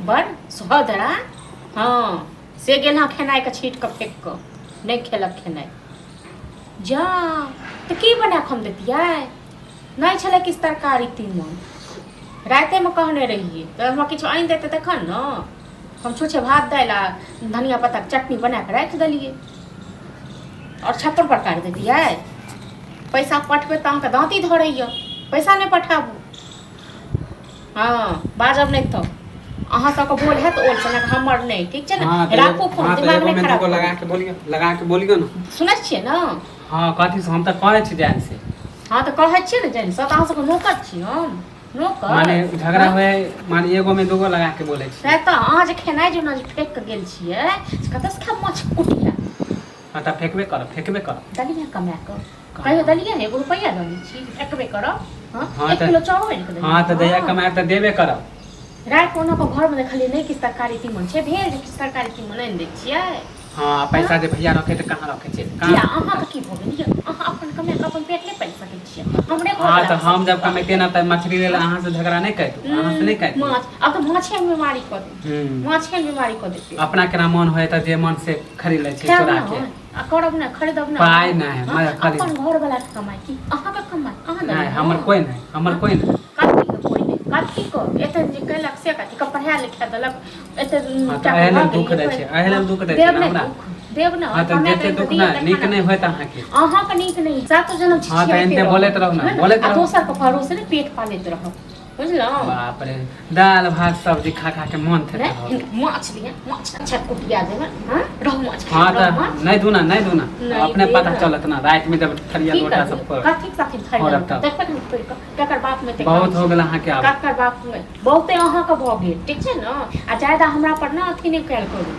number Sohdra हाँ से गेल हाँ खेनाइ के छीट के फेंक के नहीं खेलक खेनाइ जा तो की बना के हम देतियै नहीं छलै किछु तरकारी तीमन राते में कहने रहिए तो हमरा किछु आनि देते तखन न हम छुच्छे भात दालि आ धनिया पत्ता के चटनी बना के राखि देलिए और छप्पन प्रकार देतियै पैसा पठबे तो अहाँके दाँती धरैया पैसा नहीं पठाबू हाँ बाजब नहीं तो अहाँ सबके बोल है तो ओल सनक हमर नहीं ठीक छै ने राखू फोन दिमाग नहीं खराब लगा के बोलियो ना सुनै छियै ना हाँ कथी से हम त कहै छी जान से हाँ तो कहै छियै ने जान से त अहाँ सबके नौकर छी हम नौकर माने झगड़ा होए माने एगो में दूगो लगा के बोलै छी सैह त अहाँ जे खेनाइ जे फेंक के गेल छियै कतऽ से खा माछ कुटिया हाँ त फेंकबे कर दलिया कमा के कहियो दलिया ने 1 रुपया दनी छी फेंकबे करब हां 1 किलो चाउर बन के हाँ त दया कमा त देबे करब रात को को घर में देखलिए नहीं किस तरकारी तीमन छै भेल जे किस तरकारी तीमन आनि दै छियै हाँ पैसा जे भैया रखे त कहाँ रखे छै किया अहाँ के की भ गेल अहाँ अपन कमाइ के अपन पेट नहीं पाल सकै छियै हमरे घर हाँ त हम जब कमेते ना त मछली ले अहाँ से झगड़ा नहीं करतू अहाँ से नहीं करतू माछ अब तो माछे में बीमारी क दे माछे में बीमारी क देते अपना केना मन होय त जे मन से खरीद ले छै चोरा के आ करब ना खरीदब ना पाई ना है मैं खरीद अपन घर वाला के कमाई की अहाँ के कमाई अहाँ नहीं हमर कोई नहीं कथी को एते जे कहलक से कथी के पढ़ा लिखा देलक एते एहन दुख दै छै एहन दुख दै छै हमरा देव ना हां त जते दुख ना नीक नहीं होय त अहाँ के नीक नहीं सातो जन्म छी हां त एनते बोलैत रहू ना बोलैत रहू दोसर के भरोसे ने पेट पालैत रहू बुझलौ बाप रे दाल भात सब्जी खा खा के मन थे माछ लिया माछ अच्छा कुटिया देबे हां रहू माछ हां त नहीं दूना अपने पता चलत ना रात में जब खरिया लोटा सब पर कथी साथी खरिया देखबे न तोड़ के ककर बाप में बहुत हो गेल अहाँ के आब ककर बाप में बहुते अहाँ के भ गेल ठीक छै न आ ज्यादा हमरा पर ना अथी नहीं कैल करू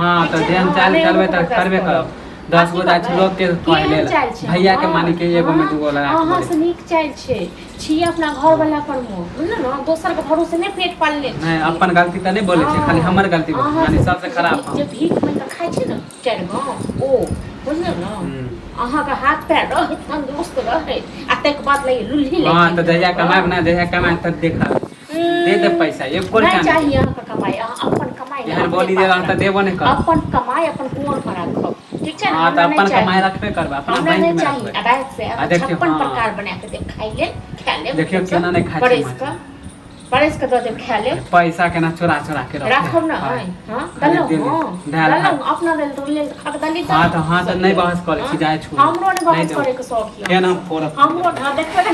हां त ध्यान चाल करबे त करबे करब 10 गो जाय लोग के कह ले भैया के मानी के एगो में दूगो लगा अहाँ से नीक चाल छै छी अपना घर वाला पर मो बुझल न दोसर के भरोसे नहीं पेट पाल ले नहीं अपन गलती त नहीं बोले छै खाली हमर गलती माने सबसे खराब जे भीख में त खाइ छै न चार गांव ओ बुझल न अहाँ के हाथ पैर रहे तंदुरुस्त रहे आ तक बात ले लुल्ही ले हां त जहिया कमाब ना जहिया कमाए त देखा दे दे पैसा एक कोन नहीं चाहिए अहाँ के कमाई अपन कमाई यार बोली दे त देबो नहीं कर अपन कमाई अपन कुआं पर राखब ठीक छै हां त अपन कमाई रखबे करबा अपना बैंक में रखबे रात से 56 प्रकार बना के दे खाइ ले खा ले देखियो केना नहीं खाइ छै परेश के दे दे खा ले पैसा केना चोरा के राखब ना हां दलो अपना लेल तो ले खा दली हां त नहीं बहस करे छी जाय छु हमरो ने बहस करे के शौक है केना फोड़ हमरो देखबे